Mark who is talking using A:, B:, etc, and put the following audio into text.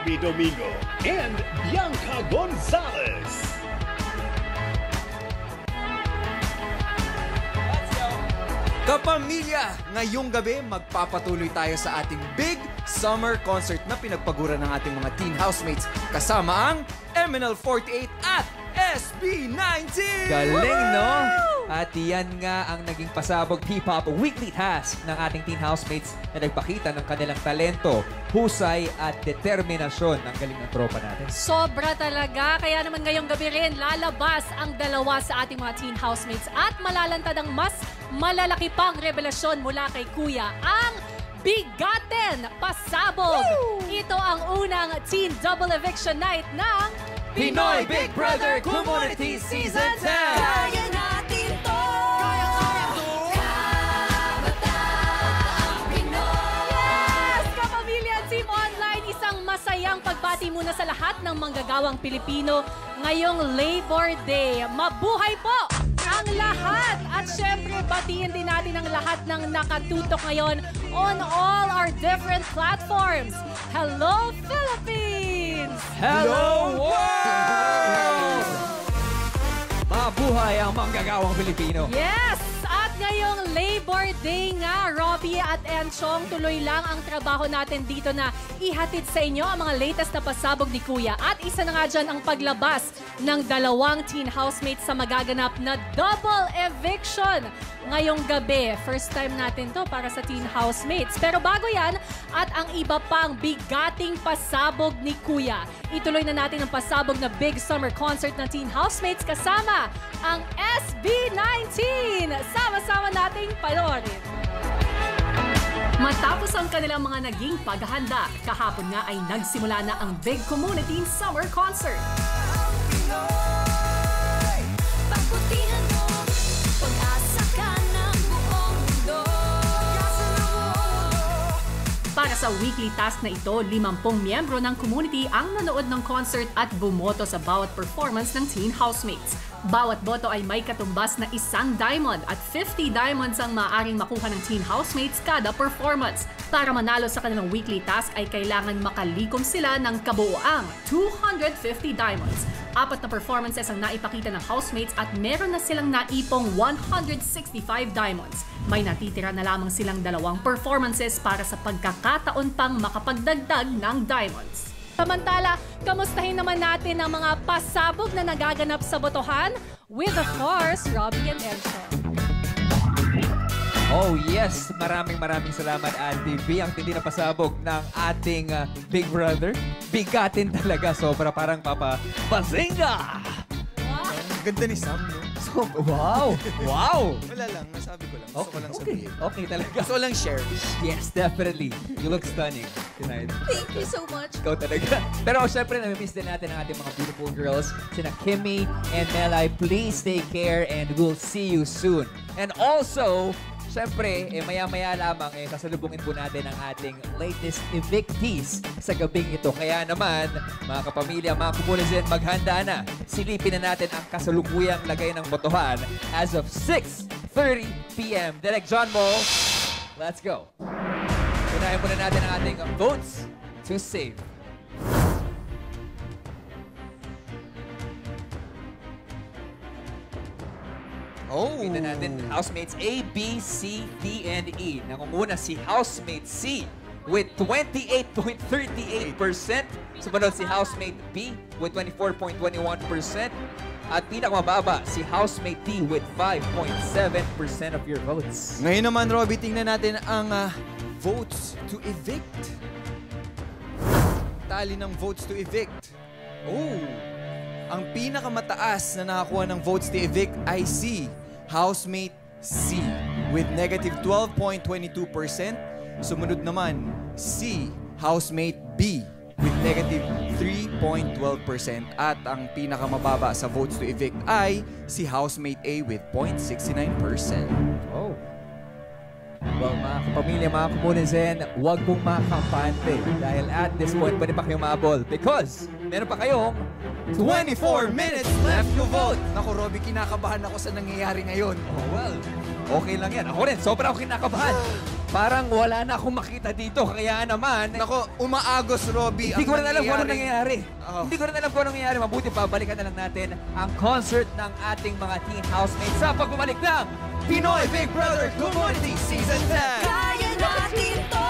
A: Robbie Domingo and Bianca Gonzalez.
B: Kapamilya, ngayong gabi magpapatuloy tayo sa ating big summer concert na pinagpagura ng ating mga teen housemates kasama ang MNL48 at SB19!
C: Galing, no? At yan nga ang naging pasabog P-Pop weekly task ng ating teen housemates na nagpakita ng kanilang talento, husay at determinasyon ng galing ng tropa natin.
D: Sobra talaga. Kaya naman ngayong gabi rin lalabas ang dalawa sa ating mga teen housemates at malalantad ang mas malalaki pang revelasyon mula kay Kuya, ang Bigatin Pasabog. Ito ang unang teen double eviction night ng
C: Pinoy Big Brother Community Season 10!
D: Kaya natin to! Kabataang Pinoy! Yes! Kapamilya Team Online, isang masayang pagbati muna sa lahat ng manggagawang Pilipino ngayong Labor Day. Mabuhay po ang lahat! At syempre, batiin din natin ang lahat ng nakatutok ngayon on all our different platforms. Hello, Philippines!
C: Hello world! Mabuhay ang manggagawang Pilipino.
D: Yes! At ngayong Labor Day nga, Robbie at Enchong, tuloy lang ang trabaho natin dito na ihatid sa inyo ang mga latest na pasabog ni Kuya. At isa na nga dyan ang paglabas ng dalawang teen housemates sa magaganap na double eviction ngayong gabi. First time natin to para sa teen housemates. Pero bago yan, at ang iba pang bigating pasabog ni Kuya. Ituloy na natin ang pasabog na big summer concert ng teen housemates kasama ang SB19. Sama-sama nating panoorin. Matapos ang kanilang mga naging paghahanda, kahapon nga ay nagsimula na ang Big Community Summer Concert. Pagputihan mo, pag-asa ka ng buong mundo. Para sa weekly task na ito, 50 miyembro ng community ang nanood ng concert at bumoto sa bawat performance ng teen housemates. Bawat boto ay may katumbas na 1 diamond at 50 diamonds ang maaaring makuha ng teen housemates kada performance. Para manalo sa kanilang weekly task ay kailangan makalikom sila ng kabuuang 250 diamonds. 4 na performances ang naipakita ng housemates at meron na silang naipong 165 diamonds. May natitira na lamang silang 2 performances para sa pagkakataon pang makapagdagdag ng diamonds. Samantala, kamustahin naman natin ang mga pasabog na nagaganap sa botohan with, of course, Robbie and Enzo.
C: Oh yes, maraming salamat Ate B. Ang tindi na pasabog ng ating Big Brother. Bigatin talaga, sobra parang Papa Bazinga!
B: Ganda ni Sam, no?
C: Wow! Wow!
B: Wala lang, nasabi ko lang. Gusto ko lang sabihin.
C: Okay talaga.
B: Gusto ko lang share.
C: Yes, definitely. You look stunning tonight.
D: Thank you so much.
C: Ikaw talaga. Pero syempre, namimiss din natin ang ating mga beautiful girls. Sina Kimmy and Melay. Please take care and we'll see you soon. And also, syempre, maya-maya lamang, sasalubungin po natin ang ating latest evictees sa gabing ito. Kaya naman, mga kapamilya, mga kumulisin, maghanda na. Silipin na natin ang kasalukuyang lagay ng botohan as of 6:30 p.m. Direk John Mo, let's go. Unahin muna natin ang ating votes to save.
B: Oh!
C: Kita natin housemates A, B, C, D, and E. Nangunguna si housemate C with 28.38%. Sumunod si housemate B with 24.21%. At pinakamababa si housemate D with 5.7% of your votes.
B: Ngayon naman, Robbie, tingnan natin ang votes to evict. Tali ng votes to evict. Oh! Ang pinakamataas na nakakuha ng votes to evict ay si housemate C with negative 12.22%. Sumunod naman si housemate B with negative 3.12%. At ang pinakamababa sa votes to evict ay si housemate A with 0.69%.
C: Oh. Well, mga kapamilya, mga kumunisin, huwag pong makampante. Dahil at this point, pwede pa kayong maabol. Because meron pa kayong
B: 24 minutes left to vote. Naku, Robbie, kinakabahan ako sa nangyayari ngayon.
C: Oh, well, okay lang yan. Ako rin, sobra ako kinakabahan. Parang wala na akong makita dito. Kaya naman,
B: Nako, umaagos, Robby.
C: hindi ko rin alam kung anong
B: nangyayari.
C: nangyayari. Hindi ko rin alam kung anong nangyayari. Mabuti babalikan na lang natin ang concert ng ating mga teen housemates sa pagbabalik ng
B: Pinoy Big Brother Community Season 10!
E: Kaya natin to!